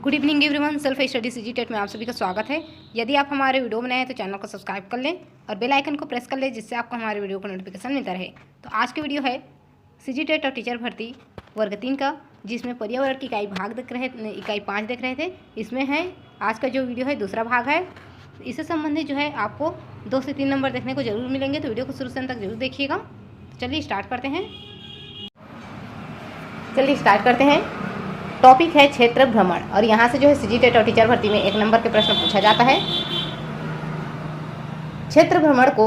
Good evening everyone. Self study CG TET में आप सभी का स्वागत है। यदि आप हमारे वीडियो में नए हैं तो चैनल को सब्सक्राइब कर लें और बेल आइकन को प्रेस कर लें, जिससे आपको हमारे वीडियो का नोटिफिकेशन मिलता रहे। तो आज की वीडियो है सीजी टेट और टीचर भर्ती वर्ग 3 का, जिसमें पर्यावरण की इकाई 5 देख रहे थे। इसमें है आज का जो वीडियो है दूसरा भाग है। इससे संबंधित जो है आपको 2 से 3 नंबर देखने को जरूर मिलेंगे, तो वीडियो को शुरू से अंत तक जरूर देखिएगा। चलिए स्टार्ट करते हैं। टॉपिक है क्षेत्र भ्रमण, और यहाँ से जो है सीजी टेट और टीचर भर्ती में 1 नंबर के प्रश्न पूछा जाता है। क्षेत्र भ्रमण को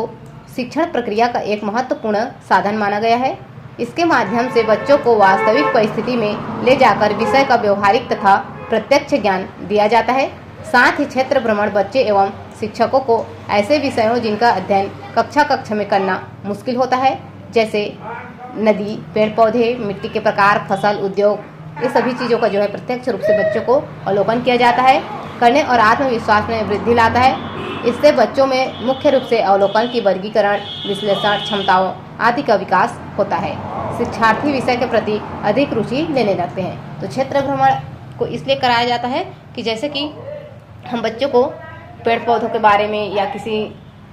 शिक्षण प्रक्रिया का एक महत्वपूर्ण साधन माना गया है। इसके माध्यम से बच्चों को वास्तविक परिस्थिति में ले जाकर विषय का व्यवहारिक तथा प्रत्यक्ष ज्ञान दिया जाता है। साथ ही क्षेत्र भ्रमण बच्चे एवं शिक्षकों को ऐसे विषयों जिनका अध्ययन कक्षा में करना मुश्किल होता है, जैसे नदी, पेड़ पौधे, मिट्टी के प्रकार, फसल, उद्योग, ये सभी चीज़ों का जो है प्रत्यक्ष रूप से बच्चों को अवलोकन किया जाता है, करने और आत्मविश्वास में वृद्धि लाता है। इससे बच्चों में मुख्य रूप से अवलोकन की वर्गीकरण, विश्लेषण क्षमताओं आदि का विकास होता है। शिक्षार्थी विषय के प्रति अधिक रुचि लेने लगते हैं। तो क्षेत्र भ्रमण को इसलिए कराया जाता है कि जैसे कि हम बच्चों को पेड़ पौधों के बारे में या किसी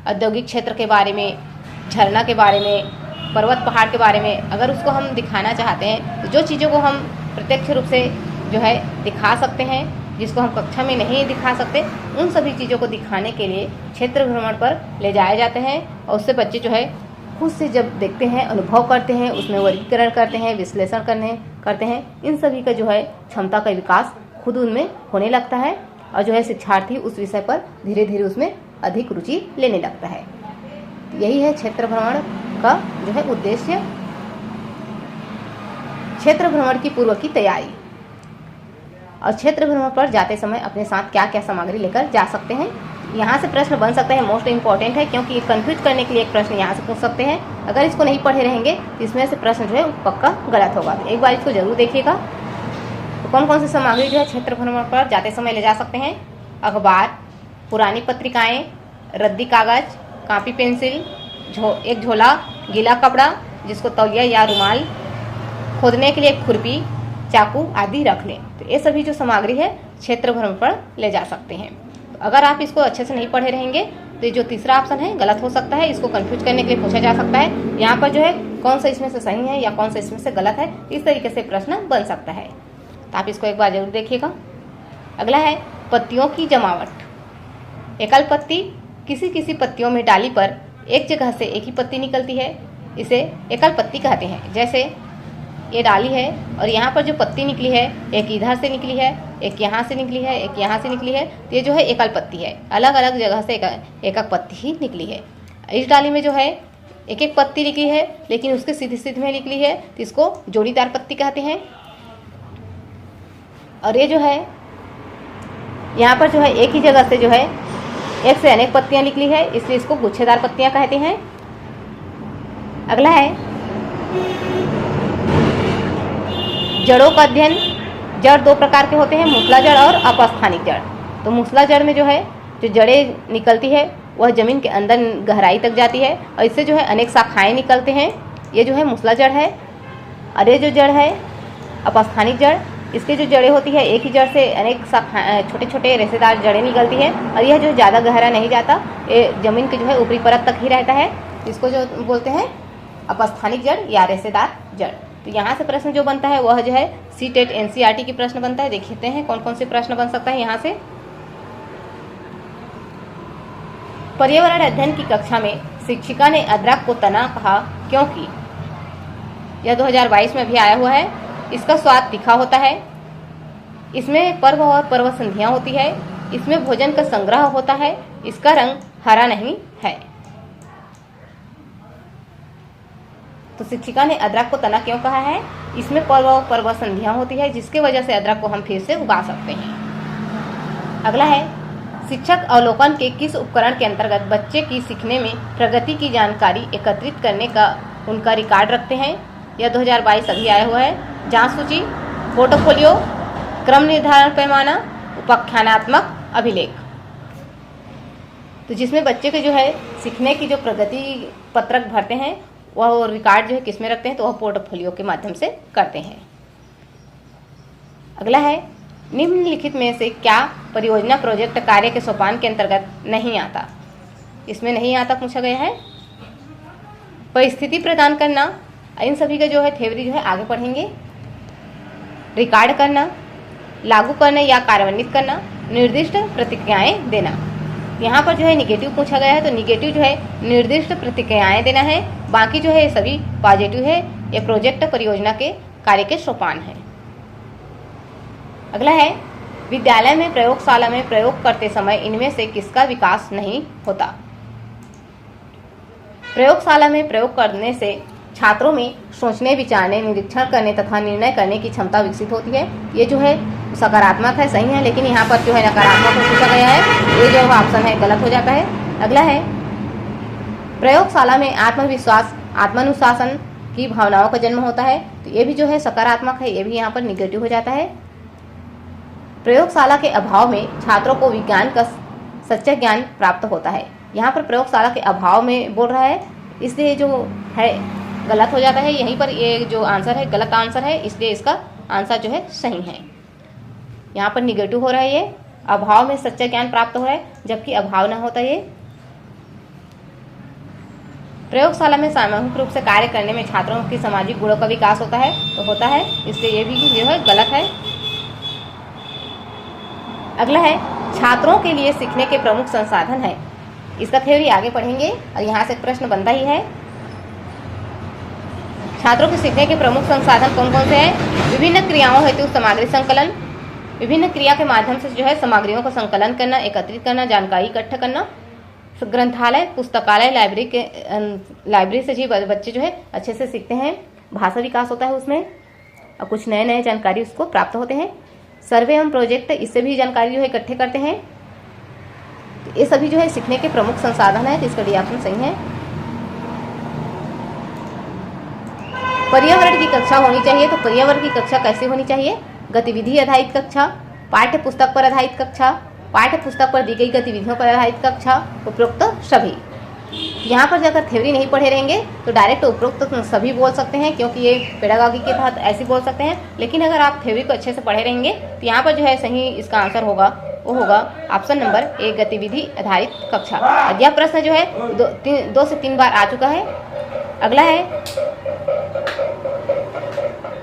औद्योगिक क्षेत्र के बारे में, झरना के बारे में, पर्वत पहाड़ के बारे में अगर उसको हम दिखाना चाहते हैं, तो जो चीज़ों को हम प्रत्यक्ष रूप से जो है दिखा सकते हैं, जिसको हम कक्षा में नहीं दिखा सकते, उन सभी चीज़ों को दिखाने के लिए क्षेत्र भ्रमण पर ले जाए जाते हैं। और उससे बच्चे जो है खुद से जब देखते हैं, अनुभव करते हैं, उसमें वर्गीकरण करते हैं, विश्लेषण करते हैं, इन सभी का जो है क्षमता का विकास खुद उनमें होने लगता है, और जो है शिक्षार्थी उस विषय पर धीरे धीरे उसमें अधिक रुचि लेने लगता है। यही है क्षेत्र भ्रमण का जो है उद्देश्य। क्षेत्र भ्रमण की पूर्व की तैयारी, और क्षेत्र भ्रमण पर जाते समय अपने साथ क्या क्या सामग्री लेकर जा सकते हैं। यहाँ से प्रश्न बन सकते हैं, मोस्ट इंपॉर्टेंट है, क्योंकि ये कंफ्यूज करने के लिए एक प्रश्न यहाँ से पूछ सकते हैं। अगर इसको नहीं पढ़े रहेंगे तो इसमें से प्रश्न जो है पक्का गलत होगा। तो एक बार इसको जरूर देखिएगा। तो कौन कौन सी सामग्री जो है क्षेत्र भ्रमण पर जाते समय ले जा सकते हैं? अखबार, पुरानी पत्रिकाएँ, रद्दी कागज, कॉपी पेंसिल, एक झोला, गीला कपड़ा जिसको तौलिया या रुमाल, खोदने के लिए खुरपी, चाकू आदि रख लें। तो ये सभी जो सामग्री है क्षेत्र भ्रमण पर ले जा सकते हैं। तो अगर आप इसको अच्छे से नहीं पढ़े रहेंगे तो ये जो तीसरा ऑप्शन है गलत हो सकता है। इसको कंफ्यूज करने के लिए पूछा जा सकता है। यहाँ पर जो है कौन सा इसमें से सही है या कौन सा इसमें से गलत है, इस तरीके से प्रश्न बन सकता है। तो आप इसको एक बार जरूर देखिएगा। अगला है पत्तियों की जमावट। एकल पत्ती, किसी पत्तियों में डाली पर एक जगह से एक ही पत्ती निकलती है, इसे एकल पत्ती कहते हैं। जैसे ये डाली है और यहाँ पर जो पत्ती निकली है, एक इधर से निकली है, एक यहाँ से निकली है, एक यहाँ से निकली है, तो ये जो है एकल पत्ती है। अलग अलग जगह से एक पत्ती ही निकली है। इस डाली में जो है एक एक पत्ती निकली है, लेकिन उसके सीधे में निकली है, तो इसको जोड़ीदार पत्ती कहते हैं। और ये जो है यहाँ पर जो है एक ही जगह से जो है एक से अनेक पत्तियाँ निकली है, इसलिए इसको गुच्छेदार पत्तियाँ कहते हैं। अगला है जड़ों का अध्ययन। जड़ 2 प्रकार के होते हैं, मूसला जड़ और अपस्थानिक जड़। तो मूसला जड़ में जो है जो जड़ें निकलती है वह जमीन के अंदर गहराई तक जाती है, और इससे जो है अनेक शाखाएं निकलते हैं। ये जो है मूसला जड़ है। और ये जो जड़ है अपस्थानिक जड़, इसकी जो जड़ें होती है एक ही जड़ से अनेक शाखाएं, छोटे छोटे रेशेदार जड़ें निकलती है, और यह जो ज़्यादा गहरा नहीं जाता, ये जमीन के जो है ऊपरी परत तक ही रहता है। इसको जो बोलते हैं अपस्थानिक जड़ या रेशेदार जड़। तो यहाँ से प्रश्न जो बनता है वह जो है सीटेट एनसीईआरटी की प्रश्न बनता है। देखते हैं कौन कौन से प्रश्न बन सकता है यहाँ से। पर्यावरण अध्ययन की कक्षा में शिक्षिका ने अदरक को तना कहा क्योंकि यह 2022 में भी आया हुआ है। इसका स्वाद तीखा होता है, इसमें पर्व और पर्व संधियाँ होती है, इसमें भोजन का संग्रह होता है, इसका रंग हरा नहीं है। तो शिक्षिका ने अदरक को तना क्यों कहा है? इसमें पर्व और पर्व संधियाँ होती है, जिसकी वजह से अदरक को हम फिर से उगा सकते हैं। अगला है शिक्षक अवलोकन के किस उपकरण के अंतर्गत बच्चे की सीखने में प्रगति की जानकारी एकत्रित करने का उनका रिकॉर्ड रखते हैं। यह 2022 अभी आया हुआ है। जांच सूची, पोर्टफोलियो, क्रम निर्धारण पैमाना, उपाख्यानात्मक अभिलेख। तो जिसमें बच्चे के जो है सीखने की जो प्रगति पत्रक भरते हैं वह रिकॉर्ड जो है किस में रखते हैं, तो वह पोर्टफोलियो के माध्यम से करते हैं। अगला है निम्नलिखित में से क्या परियोजना प्रोजेक्ट कार्य के सोपान के अंतर्गत नहीं आता? इसमें नहीं आता पूछा गया है। परिस्थिति प्रदान करना, इन सभी का जो है थ्योरी जो है आगे पढ़ेंगे। रिकॉर्ड करना, लागू करना या कार्यान्वित करना, निर्दिष्ट प्रतिक्रियाएं देना। यहाँ पर जो है निगेटिव पूछा गया है, तो निगेटिव जो है निर्दिष्ट प्रतिक्रियाएं देना है, बाकी जो है सभी पॉजिटिव है। ये प्रोजेक्ट परियोजना के कार्य के सोपान है। अगला है, विद्यालय में प्रयोगशाला में प्रयोग करते समय इनमें से किसका विकास नहीं होता? प्रयोगशाला में प्रयोग करने से छात्रों में सोचने, विचारने, निरीक्षण करने तथा निर्णय करने की क्षमता विकसित होती है। ये जो है सकारात्मक है, सही है, लेकिन यहाँ पर जो है नकारात्मक पूछा गया है, ये जो ऑप्शन है गलत हो जाता है। अगला है, प्रयोगशाला में आत्मविश्वास, आत्मानुशासन की भावनाओं का जन्म होता है, तो ये भी जो है सकारात्मक है, ये भी यहाँ पर निगेटिव हो जाता है। प्रयोगशाला के अभाव में छात्रों को विज्ञान का सच्चा ज्ञान प्राप्त होता है। यहाँ पर प्रयोगशाला के अभाव में बोल रहा है, इसलिए जो है गलत हो जाता है। यहीं पर ये जो आंसर है गलत आंसर है, इसलिए इसका आंसर जो है सही है। यहाँ पर निगेटिव हो रहा है, ये अभाव में सच्चा ज्ञान प्राप्त हो रहा है, जबकि अभाव ना होता ये। प्रयोगशाला में सामूहिक रूप से कार्य करने में छात्रों की सामाजिक गुणों का विकास होता है, तो होता है, इसलिए ये भी जो है गलत है। अगला है, छात्रों के लिए सीखने के प्रमुख संसाधन है। इसका थ्योरी आगे पढ़ेंगे और यहाँ से प्रश्न बनता ही है। छात्रों के सीखने के प्रमुख संसाधन कौन कौन से हैं? विभिन्न क्रियाओं हेतु सामग्री संकलन, विभिन्न क्रिया के माध्यम से जो है सामग्रियों का संकलन करना, एकत्रित करना, जानकारी इकट्ठा करना, ग्रंथालय, पुस्तकालय, लाइब्रेरी से जी बच्चे जो है अच्छे से सीखते हैं, भाषा विकास होता है उसमें, और कुछ नए नए जानकारी उसको प्राप्त होते हैं। सर्वे एवं प्रोजेक्ट, इससे भी जानकारी जो है इकट्ठे करते हैं। तो ये सभी जो है सीखने के प्रमुख संसाधन है, तो इसका डी ऑप्शन सही है। पर्यावरण की कक्षा होनी चाहिए, तो पर्यावरण की कक्षा कैसे होनी चाहिए? गतिविधि आधारित कक्षा, पाठ्य पुस्तक पर आधारित कक्षा, पाठ्य पुस्तक पर दी गई गतिविधियों पर आधारित कक्षा, उपरोक्त सभी। यहाँ पर जाकर थ्योरी नहीं पढ़े रहेंगे तो डायरेक्ट उपरोक्त सभी बोल सकते हैं, क्योंकि ये पेडागॉजी के तहत ऐसे बोल सकते हैं। लेकिन अगर आप थ्योरी को अच्छे से पढ़े रहेंगे तो यहाँ पर जो है सही इसका आंसर होगा, वो होगा ऑप्शन नंबर ए, गतिविधि आधारित कक्षा। यह प्रश्न जो है 2 से 3 बार आ चुका है। अगला है,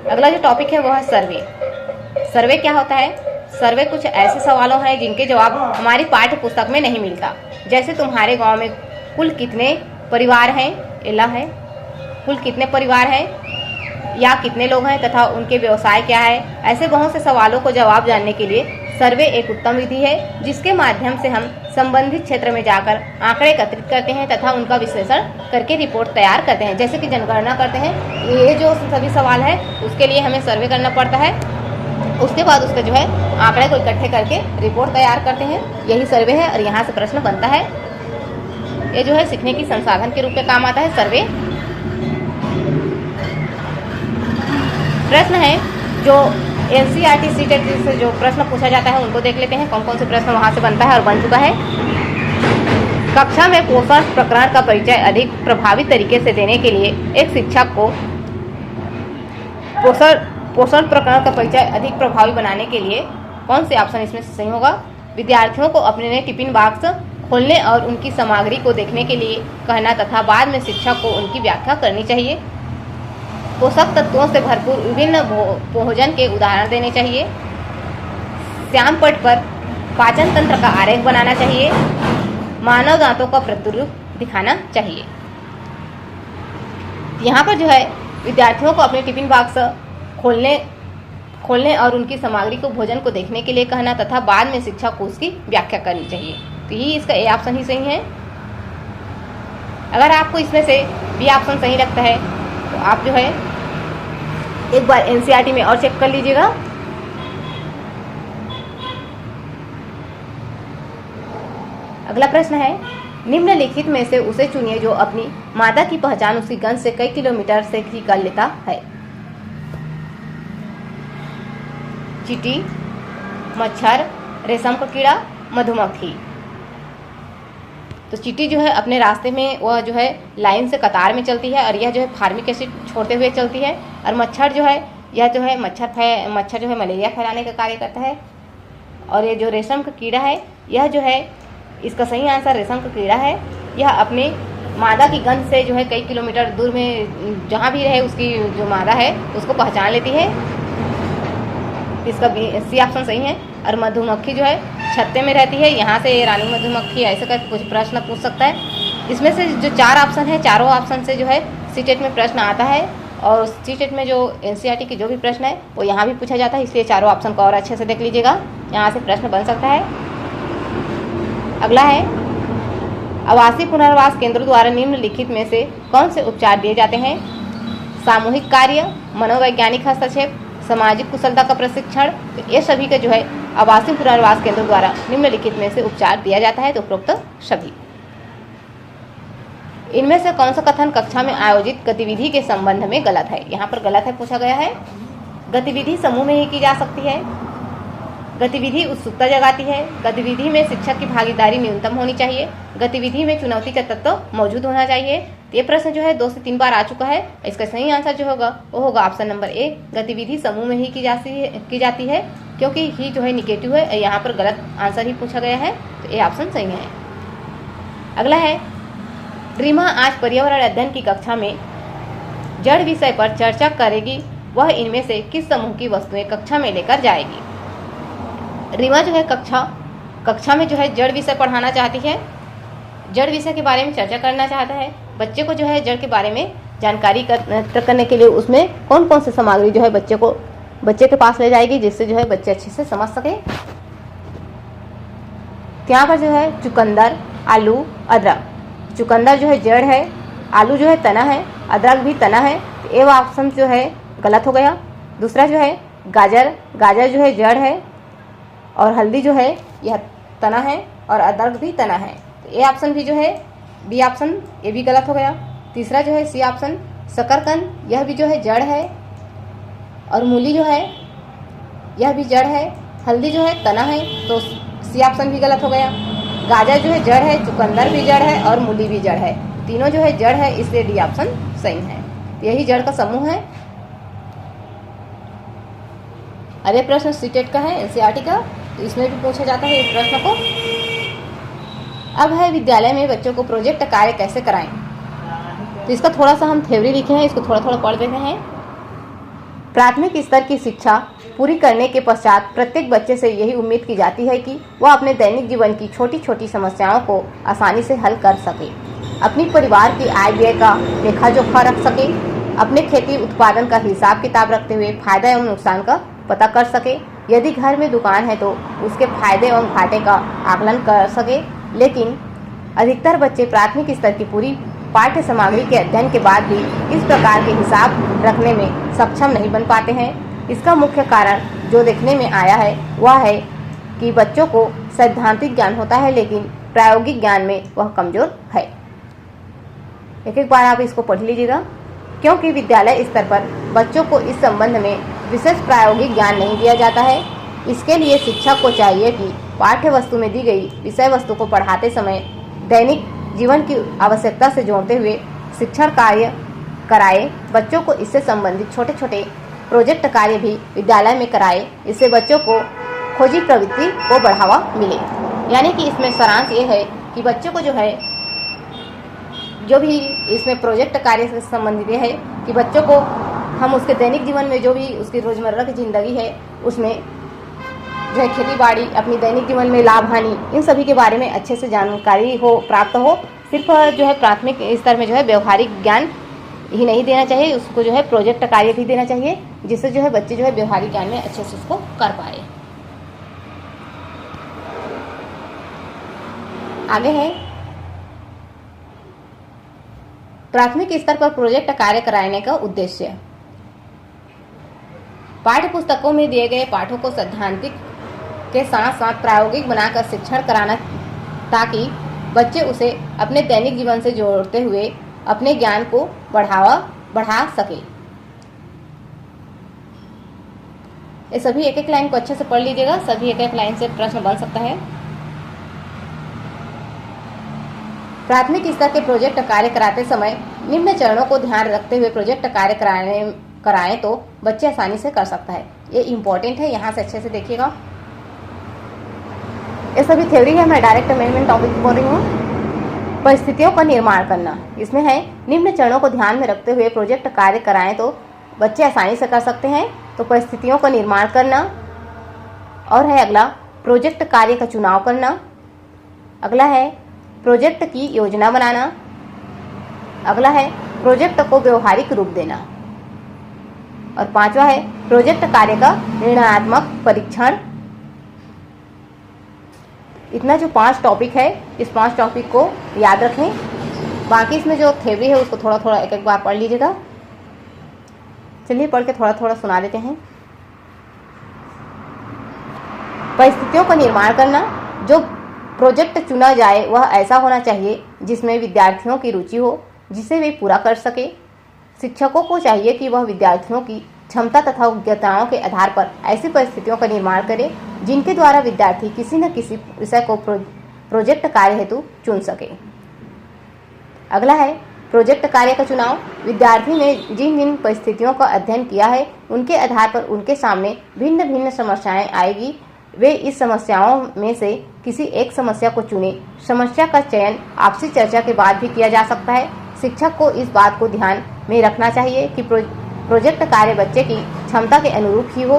अगला जो टॉपिक है वो है सर्वे। सर्वे क्या होता है? सर्वे कुछ ऐसे सवालों हैं जिनके जवाब हमारी पाठ्य पुस्तक में नहीं मिलता। जैसे तुम्हारे गांव में कुल कितने परिवार हैं, एला है, कुल कितने परिवार हैं या कितने लोग हैं तथा उनके व्यवसाय क्या है। ऐसे बहुत से सवालों को जवाब जानने के लिए सर्वे एक उत्तम विधि है, जिसके माध्यम से हम संबंधित क्षेत्र में जाकर आंकड़े एकत्रित करते हैं तथा उनका विश्लेषण करके रिपोर्ट तैयार करते हैं। जैसे कि जनगणना करते हैं, ये जो सभी सवाल है उसके लिए हमें सर्वे करना पड़ता है। उसके बाद उसके जो है आंकड़े को इकट्ठे करके रिपोर्ट तैयार करते हैं, यही सर्वे है। और यहाँ से प्रश्न बनता है, ये जो है सीखने की संसाधन के रूप में काम आता है सर्वे। प्रश्न है जो एनसीईआरटी सीटेट से जो प्रश्न पूछा जाता है उनको देख लेते हैं, कौन कौन से प्रश्न वहाँ से बनता है और बन चुका है। कक्षा में पोषण प्रकरण का परिचय अधिक प्रभावी तरीके से देने के लिए एक शिक्षक को पोषण प्रकरण का परिचय अधिक प्रभावी बनाने के लिए कौन से ऑप्शन इसमें सही होगा? विद्यार्थियों को अपने नए टिफिन बॉक्स खोलने और उनकी सामग्री को देखने के लिए कहना तथा बाद में शिक्षक को उनकी व्याख्या करनी चाहिए। पोषक तत्वों से भरपूर विभिन्न भोजन के उदाहरण देने चाहिए। श्यामपट्ट पर पाचन तंत्र का आरेख बनाना चाहिए। मानव दांतों का प्रतिरूप दिखाना चाहिए। यहाँ पर जो है विद्यार्थियों को अपने टिफिन बॉक्स खोलने और उनकी सामग्री को भोजन को देखने के लिए कहना तथा बाद में शिक्षक को उसकी व्याख्या करनी चाहिए। तो ये इसका ए ऑप्शन ही सही है। अगर आपको इसमें से बी ऑप्शन सही लगता है तो आप जो है एक बार एनसीईआरटी में और चेक कर लीजिएगा। अगला प्रश्न है, निम्नलिखित में से उसे चुनिए जो अपनी मादा की पहचान उसकी गंध से कई किलोमीटर से ही कर लेता है। चींटी, मच्छर, रेशम का कीड़ा, मधुमक्खी। तो चींटी जो है अपने रास्ते में वह जो है लाइन से कतार में चलती है और यह जो है फार्मिक एसिड छोड़ते हुए चलती है। और मच्छर जो है यह जो है मच्छर जो है मलेरिया फैलाने का कार्य करता है। और ये जो रेशम का कीड़ा है, यह जो है इसका सही आंसर रेशम का कीड़ा है। यह अपने मादा की गंध से जो है कई किलोमीटर दूर में जहाँ भी रहे उसकी जो मादा है उसको पहचान लेती है। इसका सी ऑप्शन सही है। और मधुमक्खी जो है छत्ते में रहती है, यहाँ से रानी मधुमक्खी ऐसे कर कुछ प्रश्न पूछ सकता है। इसमें से जो 4 ऑप्शन है, चारों ऑप्शन से जो है सीटेट में प्रश्न आता है और सीटेट में जो एनसीईआरटी के जो भी प्रश्न है वो यहाँ भी पूछा जाता है, इसलिए चारों ऑप्शन को और अच्छे से देख लीजिएगा, यहाँ से प्रश्न बन सकता है। अगला है, आवासीय पुनर्वास केंद्रों द्वारा निम्नलिखित में से कौन से उपचार दिए जाते हैं? सामूहिक कार्य, मनोवैज्ञानिक हस्तक्षेप, सामाजिक कुशलता का प्रशिक्षण। तो ये सभी का जो है आवासीय पुनर्वास केंद्रों द्वारा निम्नलिखित में से उपचार दिया जाता है, तो उपरोक्त सभी। इनमें से कौन सा कथन कक्षा में आयोजित गतिविधि के संबंध में गलत है? यहाँ पर गलत है पूछा गया है। गतिविधि समूह में ही की जा सकती है, गतिविधि उत्सुकता जगाती है, गतिविधि में शिक्षक की भागीदारी न्यूनतम होनी चाहिए, गतिविधि में चुनौती का तत्व मौजूद होना चाहिए। ये प्रश्न जो है 2 से 3 बार आ चुका है। इसका सही आंसर जो होगा वो होगा ऑप्शन नंबर ए, गतिविधि समूह में ही की जाती है, क्योंकि ही जो है निगेटिव है, यहाँ पर गलत आंसर ही पूछा गया है, तो ये ऑप्शन सही है। अगला है, रीमा आज पर्यावरण अध्ययन की कक्षा में जड़ विषय पर चर्चा करेगी, वह इनमें से किस समूह की वस्तुएं कक्षा में लेकर जाएगी? रीमा जो है कक्षा में जो है जड़ विषय पढ़ाना चाहती है, जड़ विषय के बारे में चर्चा करना चाहता है। बच्चे को जो है जड़ के बारे में जानकारी करने के लिए उसमें कौन कौन से सामग्री जो है बच्चे के पास ले जाएगी, जिससे जो है बच्चे अच्छे से समझ सके। यहाँ पर जो है चुकंदर, आलू, अदरक। चुकंदर जो है जड़ है, आलू जो है तना है, अदरक भी तना है, तो ये ऑप्शन जो है गलत हो गया। दूसरा जो है गाजर जो है जड़ है और हल्दी जो है यह तना है और अदरक भी तना है, तो ये ऑप्शन भी जो है बी ऑप्शन ये भी गलत हो गया। तीसरा जो है सी ऑप्शन शकरकंद, यह भी जो है जड़ है और मूली जो है यह भी जड़ है, हल्दी जो है तना है, तो सी ऑप्शन भी गलत हो गया। गाजर जो है जड़ है, चुकंदर भी जड़ है और मूली भी जड़ है, तीनों जो है जड़ है, इसलिए डी ऑप्शन सही है। यही जड़ का समूह है। अरे प्रश्न सीटेट का है, एनसीईआरटी का, तो इसमें भी पूछा जाता है इस प्रश्न को। अब है विद्यालय में बच्चों को प्रोजेक्ट कार्य कैसे कराएं, तो इसका थोड़ा सा हम थ्योरी लिखे हैं, इसको थोड़ा थोड़ा पढ़ देते हैं। प्राथमिक स्तर की शिक्षा पूरी करने के पश्चात प्रत्येक बच्चे से यही उम्मीद की जाती है कि वह अपने दैनिक जीवन की छोटी छोटी समस्याओं को आसानी से हल कर सके, अपनी परिवार की आय व्यय का लेखा जोखा रख सके, अपने खेती उत्पादन का हिसाब किताब रखते हुए फायदा एवं नुकसान का पता कर सके, यदि घर में दुकान है तो उसके फायदे एवं घाटे का आकलन कर सके। लेकिन अधिकतर बच्चे प्राथमिक स्तर की पूरी पाठ्य सामग्री के अध्ययन के बाद भी इस प्रकार के हिसाब रखने में सक्षम नहीं बन पाते हैं। इसका मुख्य कारण जो देखने में आया है वह है कि बच्चों को सैद्धांतिक ज्ञान होता है, लेकिन प्रायोगिक ज्ञान में वह कमजोर है। एक एक बार आप इसको पढ़ लीजिएगा, क्योंकि विद्यालय स्तर पर बच्चों को इस संबंध में विशेष प्रायोगिक ज्ञान नहीं दिया जाता है। इसके लिए शिक्षक को चाहिए कि पाठ्य वस्तु में दी गई विषय वस्तु को पढ़ाते समय दैनिक जीवन की आवश्यकता से जोड़ते हुए शिक्षण कार्य कराए। बच्चों को इससे संबंधित छोटे छोटे प्रोजेक्ट कार्य भी विद्यालय में कराए, इससे बच्चों को खोजी प्रवृत्ति को बढ़ावा मिले। यानी कि इसमें सारांश ये है कि बच्चों को जो है जो भी इसमें प्रोजेक्ट कार्य से संबंधित है कि बच्चों को हम उसके दैनिक जीवन में जो भी उसकी रोजमर्रा की जिंदगी है उसमें जो है खेती बाड़ी, अपनी दैनिक जीवन में लाभ हानि, इन सभी के बारे में अच्छे से जानकारी हो प्राप्त हो। सिर्फ जो है प्राथमिक स्तर में जो है व्यवहारिक ज्ञान ही नहीं देना चाहिए, उसको जो है प्रोजेक्ट कार्य भी देना चाहिए, जिससे जो है बच्चे जो है व्यवहारिक ज्ञान में अच्छे से उसको कर पाए। आगे है प्राथमिक स्तर पर प्रोजेक्ट कार्य कराने का उद्देश्य। पाठ्य पुस्तकों में दिए गए पाठों को सैद्धांतिक के साथ साथ प्रायोगिक बनाकर शिक्षण कराना, ताकि बच्चे उसे अपने दैनिक जीवन से जोड़ते हुए अपने ज्ञान को बढ़ा सके। ये सभी एक एक लाइन को अच्छे से पढ़ लीजिएगा, सभी एक एक लाइन से प्रश्न बन सकता है। प्राथमिक स्तर के प्रोजेक्ट कार्य कराते समय निम्न चरणों को ध्यान रखते हुए प्रोजेक्ट कार्य कराएं तो बच्चे आसानी से कर सकता है। ये इम्पोर्टेंट है, यहाँ से अच्छे से देखिएगा। ये सभी थ्योरी है, मैं डायरेक्ट मेन टॉपिक बोल रही हूँ। परिस्थितियों का निर्माण करना, इसमें है निम्न चरणों को ध्यान में रखते हुए प्रोजेक्ट कार्य कराएं तो बच्चे आसानी से कर सकते हैं। तो परिस्थितियों का निर्माण करना, और है अगला प्रोजेक्ट कार्य का चुनाव करना, अगला है प्रोजेक्ट की योजना बनाना, अगला है प्रोजेक्ट को व्यवहारिक रूप देना, और पांचवा है प्रोजेक्ट कार्य का निर्णयात्मक परीक्षण। इतना जो 5 टॉपिक है, इस 5 टॉपिक को याद रखें। बाकी इसमें जो थ्योरी है उसको थोड़ा थोड़ा एक एक बार पढ़ लीजिएगा। चलिए पढ़ के थोड़ा थोड़ा सुना देते हैं। परिस्थितियों का निर्माण करना, जो प्रोजेक्ट चुना जाए वह ऐसा होना चाहिए जिसमें विद्यार्थियों की रुचि हो, जिसे वे पूरा कर सके। शिक्षकों को चाहिए कि वह विद्यार्थियों की क्षमता तथा योग्यताओं के आधार पर ऐसी परिस्थितियों का निर्माण करे जिनके द्वारा विद्यार्थी किसी न किसी विषय को प्रोजेक्ट कार्य हेतु चुन सके। अगला है प्रोजेक्ट कार्य का चुनाव। विद्यार्थी ने जिन जिन परिस्थितियों का अध्ययन किया है उनके आधार पर उनके सामने भिन्न भिन्न समस्याएं आएगी। वे इस समस्याओं में से किसी एक समस्या को चुने। समस्या का चयन आपसी चर्चा के बाद भी किया जा सकता है। शिक्षक को इस बात को ध्यान में रखना चाहिए कि प्रोजेक्ट कार्य बच्चे की क्षमता के अनुरूप ही हो।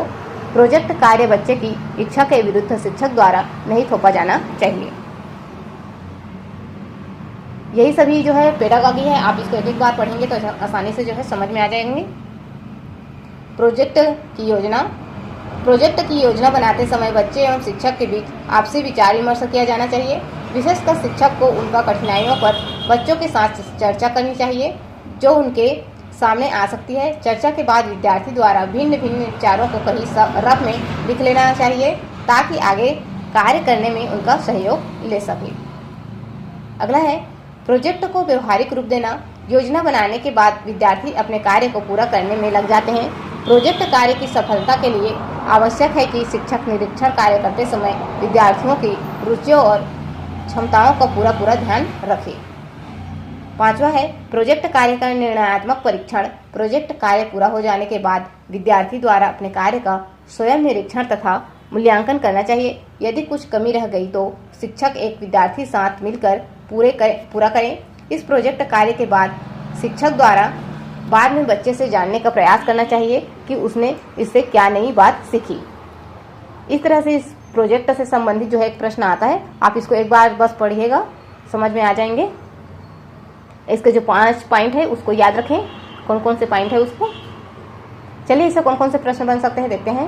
प्रोजेक्ट कार्य बच्चे की इच्छा के विरुद्ध शिक्षक द्वारा नहीं थोपा जाना चाहिए। यही सभी जो है पेडागॉजी है। आप इसको एक एक बार पढ़ेंगे तो आसानी से जो है समझ में आ जाएंगे। प्रोजेक्ट की योजना। प्रोजेक्ट की योजना बनाते समय बच्चे एवं शिक्षक के बीच आपसी विचार विमर्श किया जाना चाहिए। विशेषकर शिक्षक को उनका कठिनाइयों पर बच्चों के साथ चर्चा करनी चाहिए जो उनके सामने आ सकती है। चर्चा के बाद विद्यार्थी द्वारा भिन्न भिन्न विचारों को कहीं रफ में लिख लेना चाहिए ताकि आगे कार्य करने में उनका सहयोग ले सके। अगला है प्रोजेक्ट को व्यवहारिक रूप देना। योजना बनाने के बाद विद्यार्थी अपने कार्य को पूरा करने में लग जाते हैं। प्रोजेक्ट कार्य की सफलता के लिए आवश्यक है कि शिक्षक निरीक्षण कार्य करते समय विद्यार्थियों की रुचियों और क्षमताओं का पूरा ध्यान रखे। पांचवा है प्रोजेक्ट कार्य का निर्णयात्मक परीक्षण। प्रोजेक्ट कार्य पूरा हो जाने के बाद विद्यार्थी द्वारा अपने कार्य का स्वयं निरीक्षण तथा मूल्यांकन करना चाहिए। यदि कुछ कमी रह गई तो शिक्षक एक विद्यार्थी साथ मिलकर पूरा करें। इस प्रोजेक्ट कार्य के बाद शिक्षक द्वारा बाद में बच्चे से जानने का प्रयास करना चाहिए कि उसने इससे क्या नई बात सीखी। इस तरह से इस प्रोजेक्ट से संबंधित जो है एक प्रश्न आता है, आप इसको एक बार बस पढ़िएगा, समझ में आ जाएंगे। इसके जो 5 पॉइंट है उसको याद रखें, कौन कौन से पॉइंट है उसको। चलिए इससे कौन कौन से प्रश्न बन सकते हैं देखते हैं।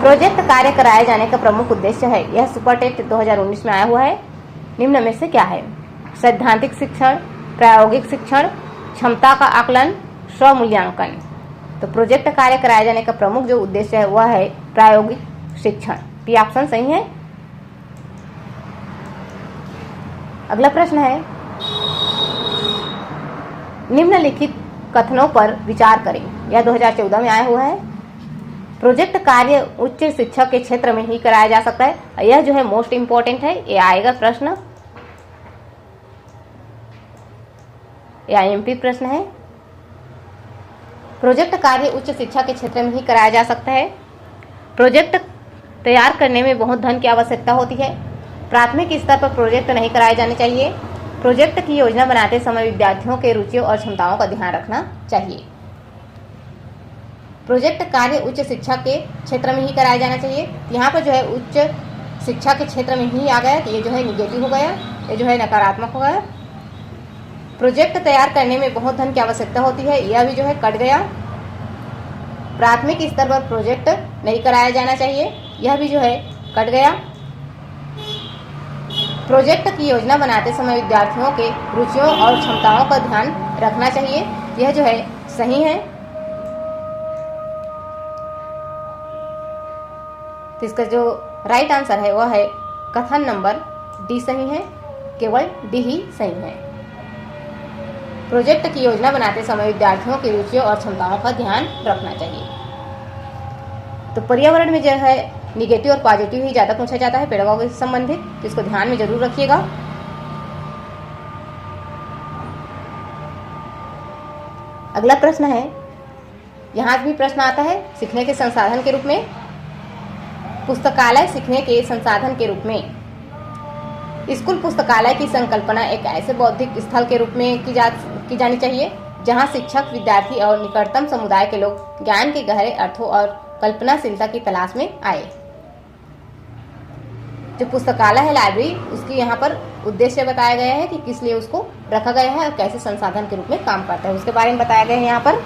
प्रोजेक्ट कार्य कराए जाने का प्रमुख उद्देश्य है। यह सुपरटेट 2019 में आया हुआ है। निम्न में से क्या है? सैद्धांतिक शिक्षण, प्रायोगिक शिक्षण, क्षमता का आकलन, स्वमूल्यांकन। तो प्रोजेक्ट कार्य कराए जाने का प्रमुख जो उद्देश्य है वह है प्रायोगिक शिक्षण। पी ऑप्शन सही है। अगला प्रश्न है निम्नलिखित कथनों पर विचार करें। यह 2014 में आया हुआ है। प्रोजेक्ट कार्य उच्च शिक्षा के क्षेत्र में ही कराया जा सकता है। यह जो है मोस्ट इम्पोर्टेंट है, ये आएगा प्रश्न, या एमपी प्रश्न है। प्रोजेक्ट कार्य उच्च शिक्षा के क्षेत्र में ही कराया जा सकता है। प्रोजेक्ट तैयार करने में बहुत धन की आवश्यकता होती है। प्राथमिक स्तर पर प्रोजेक्ट नहीं कराए जाने चाहिए। प्रोजेक्ट की योजना बनाते समय विद्यार्थियों के रुचियों और क्षमताओं का ध्यान रखना चाहिए। प्रोजेक्ट कार्य उच्च शिक्षा के क्षेत्र में ही कराया जाना चाहिए। यहाँ पर जो है उच्च शिक्षा के क्षेत्र में ही आ गया, तो ये जो है निगेटिव हो गया, ये जो है नकारात्मक हो गया। प्रोजेक्ट तैयार करने में बहुत धन की आवश्यकता होती है, यह भी जो है कट गया। प्राथमिक स्तर पर प्रोजेक्ट नहीं कराया जाना चाहिए, यह भी जो है कट गया। प्रोजेक्ट की योजना बनाते समय विद्यार्थियों के रुचियों और क्षमताओं का ध्यान रखना चाहिए, यह जो है सही है। तो इसका जो राइट आंसर है वह है कथन नंबर डी सही है, केवल डी ही सही है। प्रोजेक्ट की योजना बनाते समय विद्यार्थियों की रुचियों और क्षमताओं का ध्यान रखना चाहिए। तो पर्यावरण में जो है निगेटिव और पॉजिटिव ही ज़्यादा पूछा जाता है पेडागॉजी से संबंधित, तो इसको ध्यान में जरूर रखिएगा। अगला प्रश्न है, यहाँ भी प्रश्न आता है सीखने के संसाधन के रूप में। पुस्तकालय सीखने के संसाधन के रूप में। स्कूल पुस्तकालय की संकल्पना एक ऐसे बौद्धिक स्थल के रूप में की जानी चाहिए जहां शिक्षक, विद्यार्थी और निकटतम समुदाय के लोग ज्ञान के गहरे अर्थों और कल्पनाशीलता की तलाश में आए। जो पुस्तकालय है, लाइब्रेरी, उसकी यहाँ पर उद्देश्य बताया गया है कि किस लिए उसको रखा गया है और कैसे संसाधन के रूप में काम करता है, उसके बारे में बताया गया है। यहाँ पर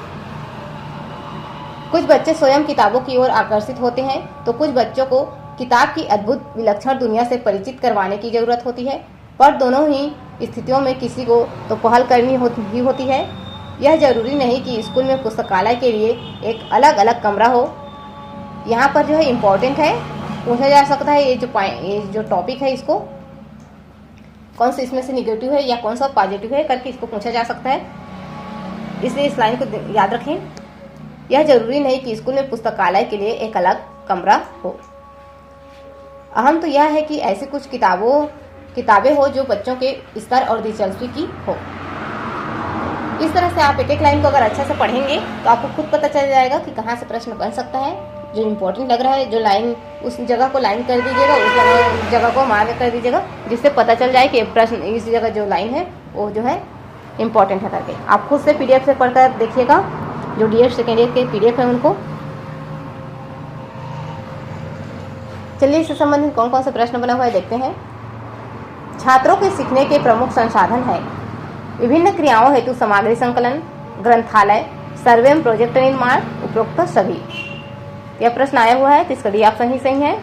कुछ बच्चे स्वयं किताबों की ओर आकर्षित होते हैं, तो कुछ बच्चों को किताब की अद्भुत विलक्षण दुनिया से परिचित करवाने की जरूरत होती है। पर दोनों ही स्थितियों में किसी को तो पहल करनी होती है। यह जरूरी नहीं कि स्कूल में पुस्तकालय के लिए एक अलग अलग कमरा हो। यहाँ पर जो है इम्पोर्टेंट है, पूछा जा सकता है ये जो टॉपिक है, इसको कौन सा इसमें से निगेटिव है या कौन सा पॉजिटिव है करके इसको पूछा जा सकता है, इसलिए इस लाइन को याद रखें। यह जरूरी नहीं कि स्कूल में पुस्तकालय के लिए एक अलग कमरा हो। अहम तो यह है कि ऐसी कुछ किताबें हो जो बच्चों के स्तर और दिलचस्पी की हो। इस तरह से आप एक एक लाइन को अगर अच्छा से पढ़ेंगे तो आपको खुद पता चल जाएगा कि कहाँ से प्रश्न बन सकता है। जो इम्पोर्टेंट लग रहा है, जो लाइन, उस जगह को लाइन कर दीजिएगा, उस जगह को मार्क कर दीजिएगा, जिससे पता चल जाए कि प्रश्न इस जगह जो लाइन है वो जो है इम्पोर्टेंट है करके। आप खुद से PDF से पढ़कर देखिएगा, जो DED सेकेंड ईयर के PDF है उनको। चलिए इससे संबंधित कौन कौन से प्रश्न बना हुआ है देखते हैं। छात्रों के सीखने के प्रमुख संसाधन है विभिन्न क्रियाओं हेतु सामग्री संकलन, ग्रंथालय, सर्वे एवं प्रोजेक्ट निर्माण, उपरोक्त सभी। यह प्रश्न आया हुआ है तो इसका डी ऑप्शन ही सही है।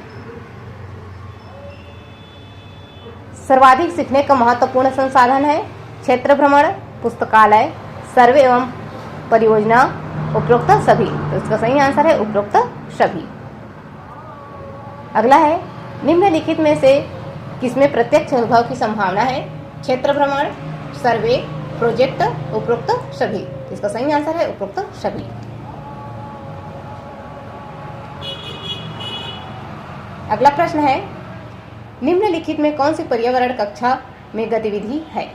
सर्वाधिक सीखने का महत्वपूर्ण संसाधन है क्षेत्र भ्रमण, पुस्तकालय, सर्वे एवं परियोजना, उपरोक्त सभी। तो इसका सही आंसर है उपरोक्त सभी। अगला है निम्नलिखित में से किसमें प्रत्यक्ष अनुभव की संभावना है? क्षेत्र भ्रमण, सर्वे, प्रोजेक्ट, उपरोक्त सभी। इसका सही आंसर है उपरोक्त सभी। अगला प्रश्न है निम्नलिखित में कौन सी पर्यावरण कक्षा में गतिविधि है?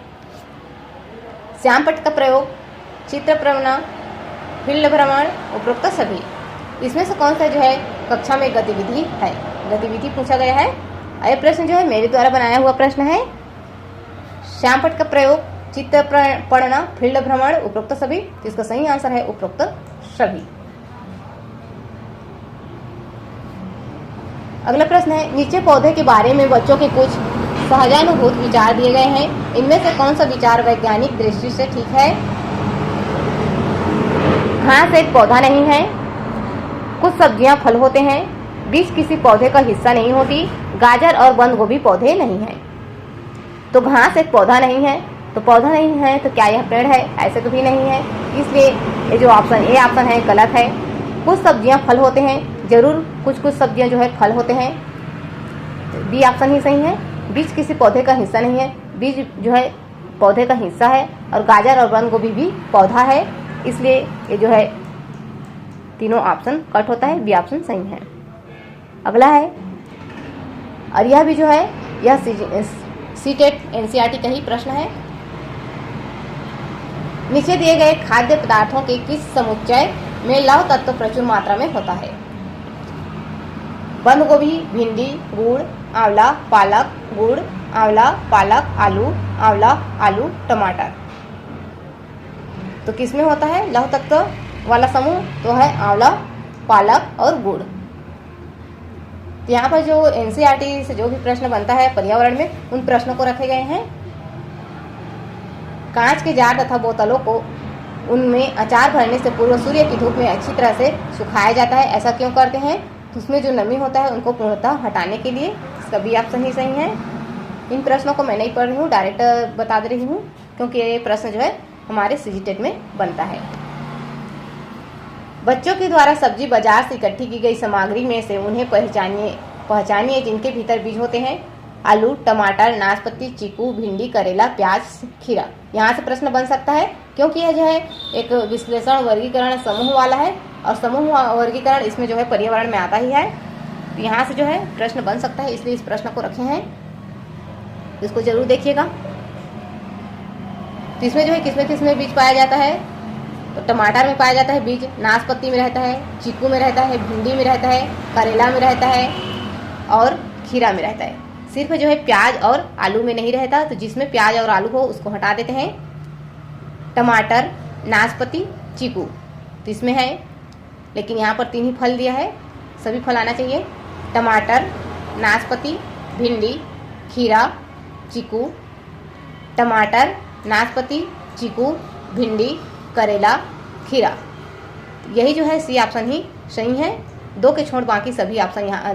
श्यामपट्ट का प्रयोग, चित्र भ्रमण, फील्ड भ्रमण, उपरोक्त सभी। इसमें से कौन सा जो है कक्षा में गतिविधि है? गतिविधि पूछा गया है। यह प्रश्न जो है मेरे द्वारा बनाया हुआ प्रश्न है। श्यामपट्ट का प्रयोग, चित्र पढ़ना, फील्ड भ्रमण, उपरोक्त सभी। इसका सही आंसर है उपरोक्त सभी। अगला प्रश्न है नीचे पौधे के बारे में बच्चों के कुछ सहजानुभूत विचार दिए गए हैं, इनमें से कौन सा विचार वैज्ञानिक दृष्टि से ठीक है? घास एक पौधा नहीं है, कुछ सब्जियां फल होते हैं, बीज किसी पौधे का हिस्सा नहीं होती, गाजर और बंद गोभी पौधे नहीं हैं। तो घास एक पौधा नहीं है, तो पौधा नहीं है तो क्या यह पेड़ है? ऐसे तो भी नहीं है, इसलिए ये जो ऑप्शन ए ऑप्शन है गलत है। कुछ सब्जियां फल होते हैं, जरूर कुछ सब्जियां जो है फल होते हैं, बी ऑप्शन ही सही है। बीज किसी पौधे का हिस्सा नहीं है, बीज जो है पौधे का हिस्सा है, और गाजर और बंद गोभी भी पौधा है, इसलिए ये जो है तीनों ऑप्शन कट होता है, बी ऑप्शन सही है। अगला है, और यह भी जो है यह सीटेट NCERT का ही प्रश्न है। नीचे दिए गए खाद्य पदार्थों के किस समुच्चय में लौह तत्व प्रचुर मात्रा में होता है? बंद गोभी, भिंडी, गुड़, आंवला, पालक, गुड़, आंवला, पालक, आलू, आंवला, आलू, टमाटर। तो किसमें होता है लौह तत्व वाला समूह? तो है आंवला, पालक और गुड़। तो यहाँ पर जो NCERT से जो भी प्रश्न बनता है पर्यावरण में, उन प्रश्नों को रखे गए हैं। कांच के जार तथा बोतलों को उनमें अचार भरने से पूर्व सूर्य की धूप में अच्छी तरह से सुखाया जाता है। ऐसा क्यों करते हैं? तो उसमें जो नमी होता है उनको पूर्णतः हटाने के लिए। इसका भी ऑप्शन ही सही है। इन प्रश्नों को मैं नहीं पढ़ रही हूँ, डायरेक्ट बता दे रही हूँ, क्योंकि ये प्रश्न जो है हमारे CGTET में बनता है। बच्चों के द्वारा सब्जी बाजार से इकट्ठी की गई सामग्री में से उन्हें पहचानिए जिनके भीतर बीज होते हैं। आलू, टमाटर, नाशपाती, चीकू, भिंडी, करेला, प्याज, खीरा। यहाँ से प्रश्न बन सकता है क्योंकि यह जो है एक विश्लेषण वर्गीकरण समूह वाला है, और समूह वर्गीकरण इसमें जो है पर्यावरण में आता ही है। तो यहाँ से जो है प्रश्न बन सकता है, इसलिए इस प्रश्न को रखे हैं, इसको जरूर देखिएगा। तो इसमें जो है किसमें बीज पाया जाता है? तो टमाटर में पाया जाता है बीज, नाशपाती में रहता है, चीकू में रहता है, भिंडी में रहता है, करेला में रहता है, और खीरा में रहता है। सिर्फ जो है प्याज और आलू में नहीं रहता, तो जिसमें प्याज और आलू हो उसको हटा देते हैं। टमाटर, नाशपाती, चीकू तो इसमें है, लेकिन यहाँ पर 3 ही फल दिया है, सभी फल आना चाहिए। टमाटर, नाशपाती, भिंडी, खीरा, चीकू। टमाटर, नाशपाती, चीकू, भिंडी, करेला, खीरा। यही जो है सी ऑप्शन ही सही है। 2 के छोड़ बाकी सभी ऑप्शन यहाँ,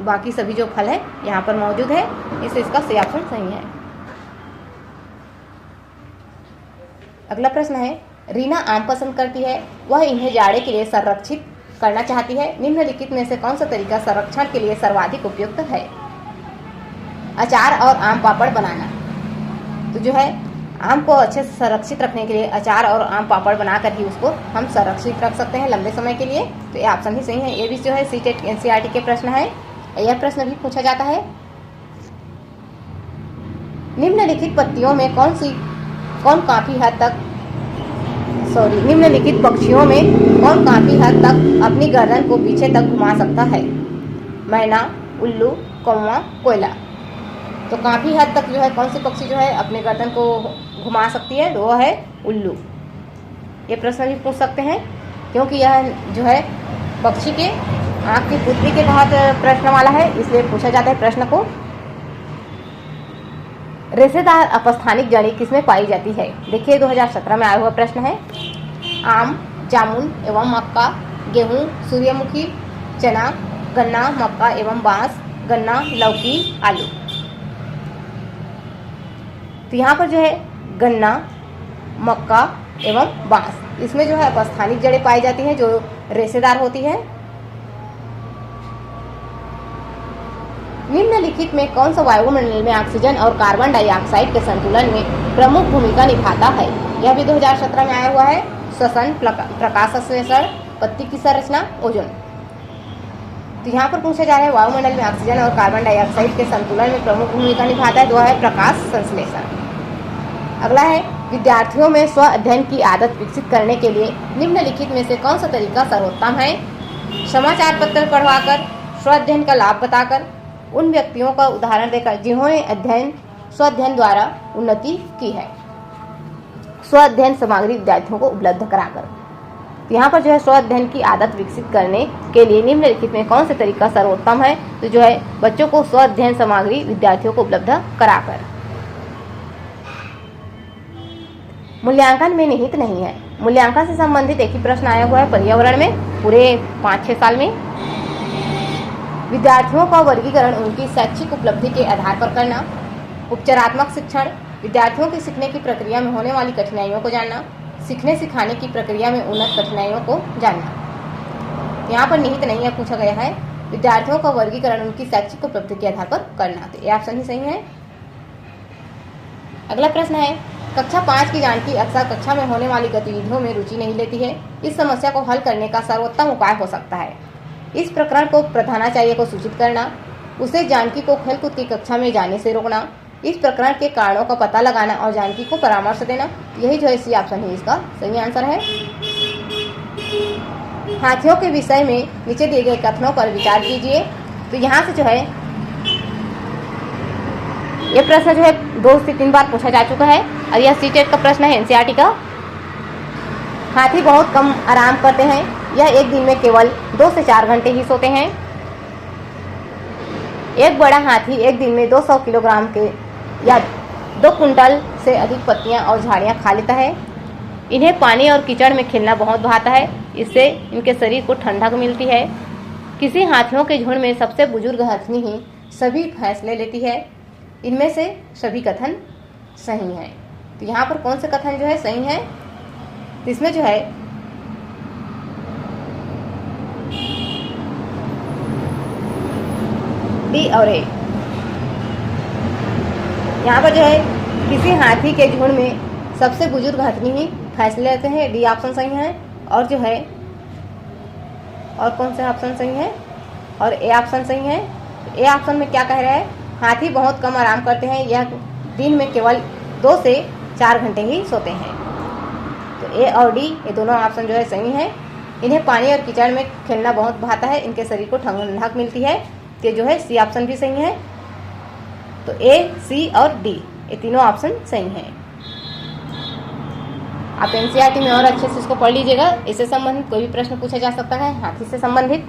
बाकी सभी जो फल है यहाँ पर मौजूद है, इससे इसका सी ऑप्शन सही है। अगला प्रश्न है, रीना आम पसंद करती है, वह इन्हें जाड़े के लिए संरक्षित करना चाहती है। निम्नलिखित में से कौन सा तरीका संरक्षण के लिए सर्वाधिक उपयुक्त है? अचार और आम पापड़ बनाना। तो जो है आम को अच्छे से संरक्षित रखने के लिए अचार और आम पापड़ बनाकर ही उसको हम संरक्षित रख सकते हैं लंबे समय के लिए, तो ये ऑप्शन ही सही है। ये भी जो है सीटेट एनसीईआरटी के प्रश्न है, यह प्रश्न भी पूछा जाता है। निम्नलिखित पत्तियों में निम्नलिखित पक्षियों में कौन काफी हद तक अपनी गर्दन को पीछे तक घुमा सकता है? मैना, उल्लू, कौवा, कोयला। तो काफी हद तक जो है कौन सी पक्षी जो है अपने गर्दन को घुमा सकती है? तो वो है उल्लू। ये प्रश्न भी पूछ सकते हैं, क्योंकि यह जो है पक्षी के आँख की पुतली के तहत प्रश्न वाला है, इसलिए पूछा जाता है प्रश्न को। रेशेदार अपस्थानिक जड़ी किसमें पाई जाती है? देखिए 2017 में आया हुआ प्रश्न है। आम, जामुन एवं मक्का, गेहूं, सूर्यमुखी, चना, गन्ना, मक्का एवं बांस, गन्ना, लौकी, आलू। तो यहाँ पर जो है गन्ना, मक्का एवं बांस, इसमें जो है अपस्थानिक जड़ें पाई जाती हैं जो रेशेदार होती है। निम्नलिखित में कौन सा वायुमंडल में ऑक्सीजन और कार्बन डाइऑक्साइड के संतुलन में प्रमुख भूमिका निभाता है? यह भी 2017 में आया हुआ है। श्वसन, प्रकाश संश्लेषण, पत्ती की संरचना, ओजोन। तो यहाँ पर पूछा जा रहा है वायुमंडल में ऑक्सीजन और कार्बन डाइऑक्साइड के संतुलन में प्रमुख भूमिका निभाता है, तो वह है प्रकाश संश्लेषण। अगला है, विद्यार्थियों में स्व अध्ययन की आदत विकसित करने के लिए निम्नलिखित में से कौन सा तरीका सर्वोत्तम है? समाचार पत्र पढ़वाकर, स्व अध्ययन का लाभ बताकर, उन व्यक्तियों का उदाहरण देकर जिन्होंने स्व अध्ययन द्वारा उन्नति की है। स्व अध्ययन सामग्री विद्यार्थियों को उपलब्ध कराकर। तो यहाँ पर जो है स्व अध्ययन की आदत विकसित करने के लिए निम्नलिखित में कौन सा तरीका सर्वोत्तम है? तो जो है बच्चों को स्व अध्ययन सामग्री विद्यार्थियों को उपलब्ध कराकर। मूल्यांकन में निहित नहीं है। मूल्यांकन से संबंधित एक ही प्रश्न आया हुआ है पर्यावरण में पूरे 5-6 साल में। विद्यार्थियों का वर्गीकरण उनकी शैक्षिक उपलब्धि के आधार पर करना। उपचारात्मक शिक्षण, विद्यार्थियों की सीखने की प्रक्रिया में होने वाली कठिनाइयों को जानना। सीखने सिखाने की प्रक्रिया में उन्नत कठिनाइयों को जानना। यहाँ पर निहित नहीं है, पूछा गया है विद्यार्थियों का वर्गीकरण उनकी शैक्षिक उपलब्धि के आधार पर करना। तो ये ऑप्शन ही सही है। अगला प्रश्न है, कक्षा 5 की जानकी अक्सर कक्षा में होने वाली गतिविधियों में रुचि नहीं लेती है। इस समस्या को हल करने का सर्वोत्तम उपाय हो सकता है। इस प्रकरण को प्रधानाचार्य को सूचित करना, उसे जानकी को खेलकूद की कक्षा में जाने से रोकना, इस प्रकरण के कारणों का पता लगाना और जानकी को परामर्श देना। यही जो है सी ऑप्शन है इसका सही आंसर है। हाथियों के विषय में नीचे दिए गए कथनों पर विचार कीजिए। तो यहाँ से जो है ये प्रश्न जो है 2 से 3 बार पूछा जा चुका है और यह सीटेट का प्रश्न है एनसीईआरटी का। हाथी बहुत कम आराम करते हैं। यह एक दिन में केवल 2 से 4 घंटे ही सोते हैं। एक बड़ा हाथी एक दिन में 200 किलोग्राम के या 2 कुंटल से अधिक पत्तियां और झाड़ियां खा लेता है। इन्हें पानी और कीचड़ में खेलना बहुत भाता है, इससे इनके शरीर को ठंडक मिलती है। किसी हाथियों के झुंड में सबसे बुजुर्ग हथिनी ही सभी फैसले लेती है। इनमें से सभी कथन सही हैं। तो यहाँ पर कौन से कथन जो है सही है? तो इसमें जो है डी और ए। यहाँ पर जो है किसी हाथी के झुंड में सबसे बुजुर्ग हथिनी ही फैसले लेते हैं, डी ऑप्शन सही है। और जो है और कौन से ऑप्शन सही है? और ए ऑप्शन सही है। ए ऑप्शन में क्या कह रहा है? हाथी बहुत कम आराम करते हैं, यह दिन में केवल 2 से 4 घंटे ही सोते हैं। तो ए और डी ये दोनों ऑप्शन जो है सही है। इन्हें पानी और कीचड़ में खेलना बहुत भाता है, इनके शरीर को ठंडक मिलती है। कि जो है सी ऑप्शन भी सही है। तो ए, सी और डी ये तीनों ऑप्शन सही हैं। आप एनसीईआरटी में और अच्छे से इसको पढ़ लीजिएगा। इससे संबंधित कोई भी प्रश्न पूछा जा सकता है, हाथी से संबंधित।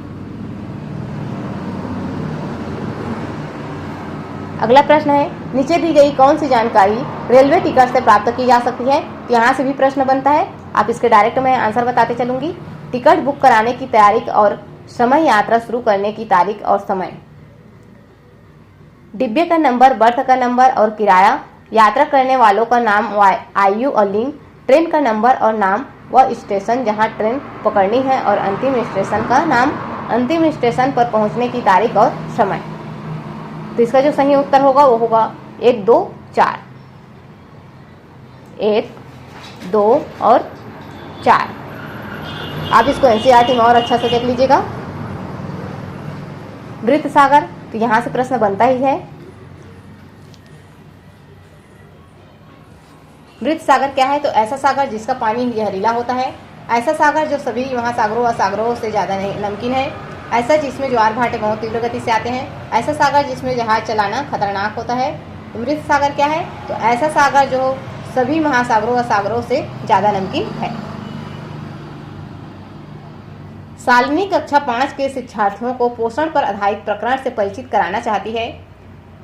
अगला प्रश्न है, नीचे दी गई कौन सी जानकारी रेलवे टिकट से प्राप्त की जा सकती है? तो यहाँ से भी प्रश्न बनता है। आप इसके डायरेक्ट मैं आंसर बताते चलूंगी। टिकट बुक कराने की तारीख और समय, यात्रा शुरू करने की तारीख और समय, डिब्बे का नंबर, बर्थ का नंबर और किराया, यात्रा करने वालों का नाम, आयु और लिंग, ट्रेन का नंबर और नाम व स्टेशन जहां ट्रेन पकड़नी है और अंतिम स्टेशन का नाम, अंतिम स्टेशन पर पहुंचने की तारीख और समय। तो इसका जो सही उत्तर होगा वो होगा 1, 2, 4। 1, 2 और 4। आप इसको एनसीईआरटी में और अच्छा से देख लीजिएगा। मृत सागर, तो यहां से प्रश्न बनता ही है। मृत सागर क्या है? तो ऐसा सागर जिसका पानी जहरीला होता है, ऐसा सागर जो सभी महासागरों व सागरों से ज़्यादा नमकीन है, ऐसा जिसमें ज्वार भाटे बहुत तीव्र गति से आते हैं, ऐसा सागर जिसमें जहाज चलाना खतरनाक होता है। तो मृत सागर क्या है? तो ऐसा सागर जो सभी महासागरों व सागरों से ज़्यादा नमकीन है। शालिनी कक्षा 5 के शिक्षार्थियों को पोषण पर आधारित प्रकरण से परिचित कराना चाहती है।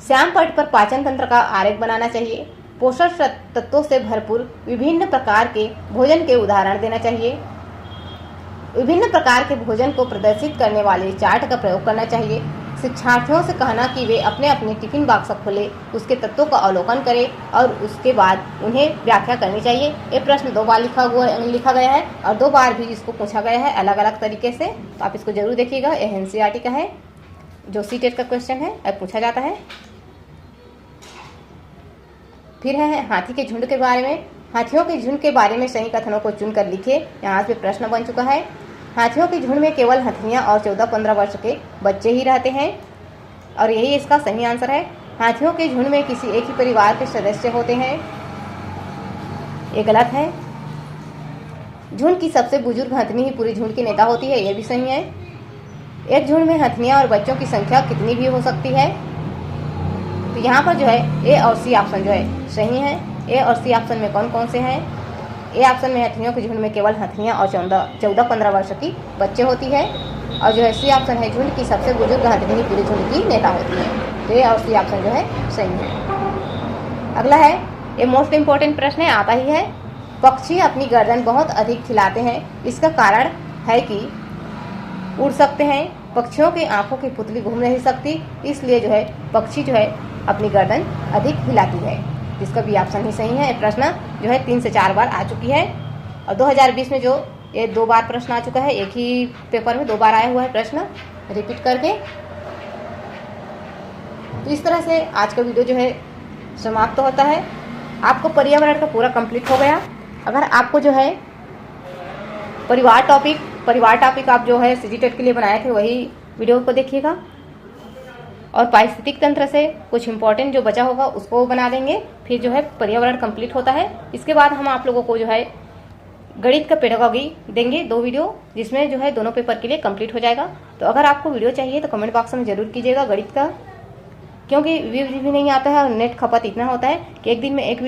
श्याम पट पर पाचन तंत्र का आरेख बनाना चाहिए। पोषण तत्वों से भरपूर विभिन्न प्रकार के भोजन के उदाहरण देना चाहिए। विभिन्न प्रकार के भोजन को प्रदर्शित करने वाले चार्ट का प्रयोग करना चाहिए। शिक्षार्थियों से कहना कि वे अपने अपने टिफिन बॉक्स खोले, उसके तत्वों का अवलोकन करें और उसके बाद उन्हें व्याख्या करनी चाहिए। ये प्रश्न 2 बार लिखा गया है और 2 बार भी इसको पूछा गया है अलग अलग तरीके से। तो आप इसको जरूर देखिएगा। यह एनसीईआरटी का है, जो सीटेट का क्वेश्चन है, अब पूछा जाता है। फिर है हाथी के झुंड के बारे में। हाथियों के झुंड के बारे में सही कथनों को चुनकर लिखिए। यहाँ से प्रश्न बन चुका है। हाथियों के झुंड में केवल हथिनियाँ और 14-15 वर्ष के बच्चे ही रहते हैं और यही इसका सही आंसर है। हाथियों के झुंड में किसी एक ही परिवार के सदस्य होते हैं, ये गलत है। झुंड की सबसे बुजुर्ग हथिनी ही पूरी झुंड की नेता होती है, यह भी सही है। एक झुंड में हथिनियाँ और बच्चों की संख्या कितनी भी हो सकती है? तो यहाँ पर जो है ए और सी ऑप्शन जो है सही है। ए और सी ऑप्शन में कौन कौन से हैं? ए ऑप्शन में हथिनियों के झुंड में केवल हथिनियाँ और 14-15 वर्ष की बच्चे होती है और जो है सी ऑप्शन है झुंड की सबसे बुजुर्ग हथिनी पूरे झुंड की नेता होती है। तो ए और सी ऑप्शन जो है सही है। अगला है, ये मोस्ट इम्पोर्टेंट प्रश्न है, आता ही है। पक्षी अपनी गर्दन बहुत अधिक हिलाते हैं, इसका कारण है कि उड़ सकते हैं, पक्षियों की आंखों की पुतली घूम नहीं सकती, इसलिए जो है पक्षी जो है अपनी गर्दन अधिक हिलाती है। जिसका भी ऑप्शन ही सही है। प्रश्न जो है 3 से 4 बार आ चुकी है और 2020 में जो ये 2 बार प्रश्न आ चुका है, एक ही पेपर में 2 बार आया हुआ है प्रश्न रिपीट करके। तो इस तरह से आज का वीडियो जो है समाप्त होता है। आपको पर्यावरण का पूरा कंप्लीट हो गया। अगर आपको जो है परिवार टॉपिक आप जो है सीजीटेट के लिए बनाए थे, वही वीडियो को देखिएगा और पारिस्थितिक तंत्र से कुछ इंपॉर्टेंट जो बचा होगा उसको बना देंगे। फिर जो है पर्यावरण कंप्लीट होता है। इसके बाद हम आप लोगों को जो है गणित का पेडागॉजी देंगे 2 वीडियो, जिसमें जो है दोनों पेपर के लिए कंप्लीट हो जाएगा। तो अगर आपको वीडियो चाहिए तो कमेंट बॉक्स में जरूर कीजिएगा गणित का, क्योंकि व्यूज भी नहीं आता है और नेट खपत इतना होता है कि एक दिन में एक